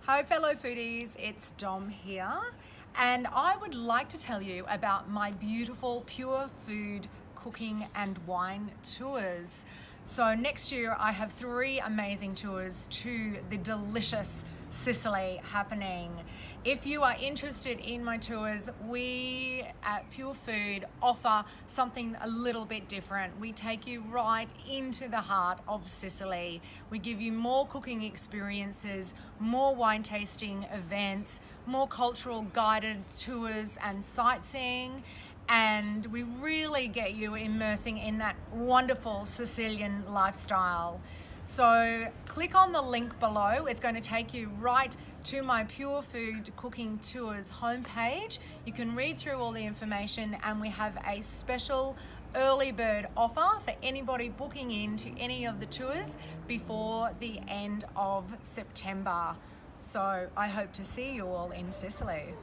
Hi fellow foodies, it's Dom here, and I would like to tell you about my beautiful pure food cooking and wine tours. So next year I have 3 amazing tours to the delicious Sicily happening. If you are interested in my tours, we at Pure Food offer something a little bit different. We take you right into the heart of Sicily. We give you more cooking experiences, more wine tasting events, more cultural guided tours and sightseeing, and we really get you immersing in that wonderful Sicilian lifestyle. So click on the link below. It's going to take you right to my Pure Food Cooking Tours homepage. You can read through all the information, and we have a special early bird offer for anybody booking into any of the tours before the end of September. So I hope to see you all in Sicily.